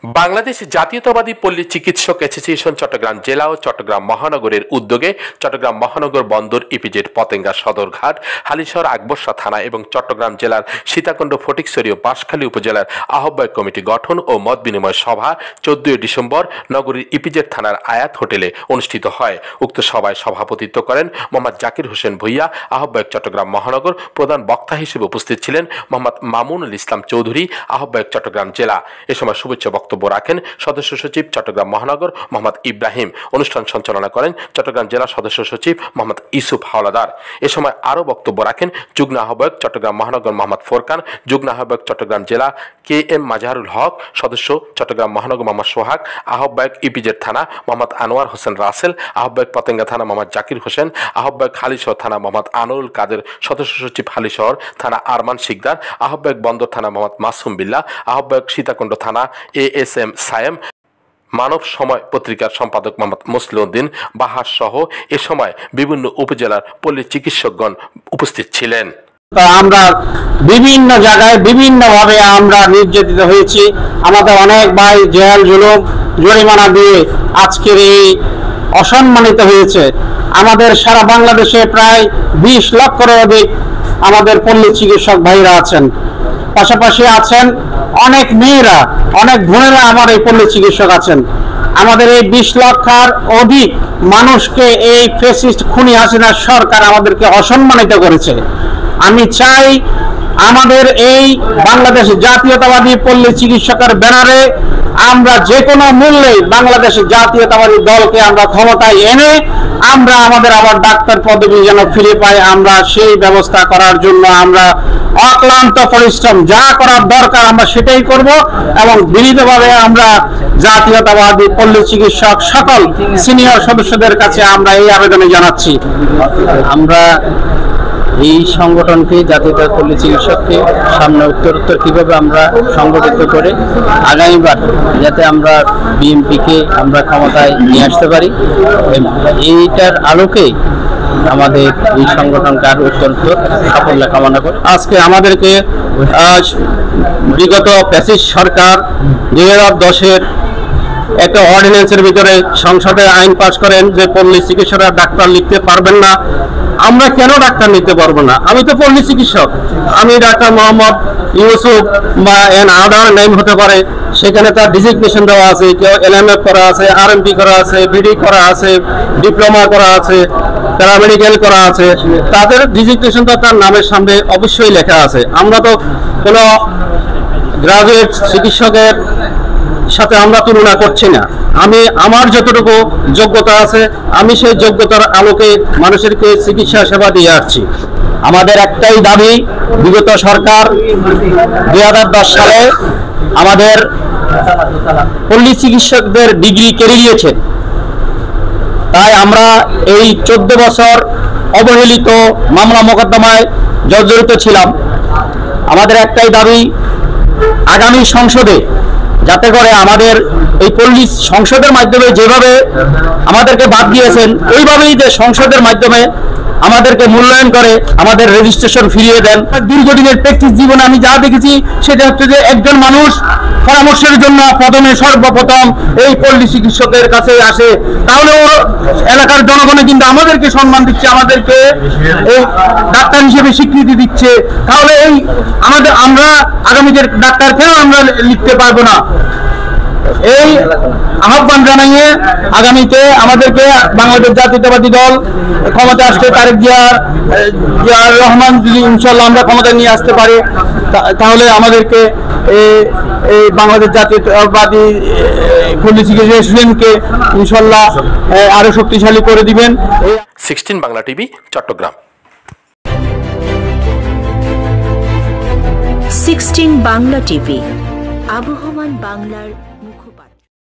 বাংলাদেশ জাতীয়তাবাদী পল্লী চিকিৎসক অ্যাসোসিয়েশন চট্টগ্রাম জেলা ও চট্টগ্রাম মহানগরের উদ্যোগে চট্টগ্রাম মহানগর বন্দর ইপিজেড পতেঙ্গা সদরঘাট হালিশহর আকবরশাহ থানা এবং চট্টগ্রাম জেলার সীতাকুণ্ড ফটিকছড়ি ও বাঁশখালী উপজেলার আহ্বায়ক কমিটি গঠন ও মত বিনিময় সভা 14 ডিসেম্বর নগরীর ইপিজেড থানার আয়াত হোটেলে অনুষ্ঠিত হয়। উক্ত সভায় সভাপতিত্ব করেন মোহাম্মদ জাকির হোসেন ভূঁইয়া, আহ্বায়ক চট্টগ্রাম মহানগর। প্রধান বক্তা হিসেবে উপস্থিত ছিলেন মোহাম্মদ মামুনুল ইসলাম চৌধুরী, আহ্বায়ক চট্টগ্রাম জেলা। এ সময় শুভেচ্ছা বক্তব্য রাখেন সদস্য সচিব চট্টগ্রাম মহানগর মোহাম্মদ ইব্রাহিম। অনুষ্ঠান সঞ্চালনা করেন চট্টগ্রাম জেলা সদস্য সচিব মোহাম্মদ ইউসুফ হাওলাদার। এ সময় আরও বক্তব্য রাখেন যুগ্ম আহ্বায়ক চট্টগ্রাম মহানগর মোহাম্মদ ফোরকান, যুগ্ম আহ্বায়ক চট্টগ্রাম জেলা কে এম মাজাহারুল হক, সদস্য চট্টগ্রাম মহানগর মোহাম্মদ সোহাগ, আহ্বায়ক ইপিজেড থানা মোহাম্মদ আনোয়ার হোসেন রাসেল, আহ্বায়ক পতেঙ্গা থানা মোহাম্মদ জাকির হোসেন, আহ্বায়ক হালিশহর থানা মোহাম্মদ আনোয়ারুল কাদের, সদস্য সচিব হালিশহর থানা আরমান শিকদার, আহ্বায়ক বন্দর থানা মোহাম্মদ মাসুম বিল্লাহ, আহ্বায়ক সীতাকুণ্ড থানা ASM সায়েম, মানব সময় পত্রিকার সম্পাদক মোহাম্মদ মুসলিউদ্দিন বাহার সহ এ সময় বিভিন্ন উপজেলার পল্লী চিকিৎসকগণ উপস্থিত ছিলেন। আমরা বিভিন্ন জায়গায় বিভিন্নভাবে আমরা নির্যাতিত হয়েছি। আমাদের অনেক ভাই জেল জুলুম জরিমানা দিয়ে আজকের এই অসম্মানিত হয়েছে। আমাদের সারা বাংলাদেশে প্রায় 20 লক্ষের অধিক আমাদের পল্লী চিকিৎসক ভাইরা আছেন। পাশাপাশি আছেন অনেক মেয়েরা, অনেক বোনেরা আমার এই পল্লী চিকিৎসক আছেন। আমাদের এই 20 লক্ষের অধিক মানুষকে এই ফ্যাসিস্ট খুনি হাসিনার সরকার আমাদেরকে অসম্মানিত করেছে। আমি চাই আমাদের এই বাংলাদেশ জাতীয়তাবাদী পল্লী চিকিৎসকের ব্যানারে আমরা যে কোনো মূল্যে বাংলাদেশ জাতীয়তাবাদী দলকে আমরা ক্ষমতায় এনে আমরা আমাদের আবার ডাক্তার পদবি যেন ফিরে পাই, আমরা সেই ব্যবস্থা করার জন্য আমরা অক্লান্ত পরিশ্রম যা করার দরকার আমরা সেটাই করব এবং বিনীতভাবে আমরা জাতীয়তাবাদী পল্লী চিকিৎসক সকল সিনিয়র সদস্যদের কাছে আমরা এই আবেদনে জানাচ্ছি। আমরা এই সংগঠনকে জাতীয়তাবাদী পল্লী চিকিৎসককে সামনে উত্তরোত্তর কীভাবে আমরা সংগঠিত করে আগামীবার যাতে আমরা বিএনপিকে আমরা ক্ষমতায় নিয়ে আসতে পারি, এইটার আলোকে আমাদের এই সংগঠনকে আরও উত্তরোত্তর সাফল্য কামনা করে আজকে আমাদেরকে বিগত ফ্যাসিস্ট সরকার 2010-এর একটা অর্ডিন্যান্সের ভিতরে সংসদে আইন পাস করেন যে পল্লী চিকিৎসকরা ডাক্তার লিখতে পারবেন না। আমরা কেন ডাক্তার নিতে পারবো না? আমি তো পল্লী চিকিৎসক, আমি ডাক্তার মোহাম্মদ ইউসুফ বা আদার নেম হতে পারে, সেখানে তার ডিজিগনেশন দেওয়া আছে, কেউ LMF করা আছে, RMP করা আছে, BD করা আছে, ডিপ্লোমা করা আছে, প্যারামেডিক্যাল করা আছে, তাদের ডিজিগনেশন তো তার নামের সামনে অবশ্যই লেখা আছে। আমরা তো কোনো গ্রাজুয়েট চিকিৎসকের সাথে আমরা তুলনা করছি না। আমি আমার যতটুকু যোগ্যতা আছে আমি সেই যোগ্যতার আলোকে মানুষেরকে চিকিৎসা সেবা দিয়ে আসছি। আমাদের একটাই দাবি, বিগত সরকার 2010 সালে আমাদের পল্লী চিকিৎসকদের ডিগ্রি কেড়ে নিয়েছে। তাই আমরা এই 14 বছর অবহেলিত মামলা মোকদ্দমায় জর্জরিত ছিলাম। আমাদের একটাই দাবি, আগামী সংসদে যাতে করে আমাদের এই পল্লী সংসদের মাধ্যমে যেভাবে আমাদেরকে বাদ দিয়েছেন ওইভাবেই যে সংসদের মাধ্যমে আমাদেরকে মূল্যায়ন করে আমাদের রেজিস্ট্রেশন ফিরিয়ে দেন। দীর্ঘদিনের প্র্যাকটিস জীবনে আমি যা দেখেছি সেটা হচ্ছে যে একজন মানুষ পরামর্শের জন্য সর্বপ্রথম এই পল্লী চিকিৎসকের কাছে আসে, তাহলে ও এলাকার জনগণে কিন্তু আমাদেরকে সম্মান দিচ্ছে, আমাদেরকে এই ডাক্তার হিসেবে স্বীকৃতি দিচ্ছে। তাহলে এই আমরা আগামীতে ডাক্তার কেন আমরা লিখতে পারবো না? এই আহ্বান জানিয়ে আগামীতে আমাদেরকে বাংলাদেশ জাতীয়তাবাদী দল ক্ষমতা আসতে তারেক জিয়া রহমান যদি ইনশাল্লাহ আমরা ক্ষমতা নিয়ে আসতে পারি, তাহলে আমাদেরকে এই বাংলাদেশ জাতীয়তাবাদী পল্লী চিকিৎসককে ইনশাল্লাহ আরো শক্তিশালী করে দিবেন। 16 বাংলা টিভি, চট্টগ্রাম। 16 বাংলা টিভি, আবহমান বাংলার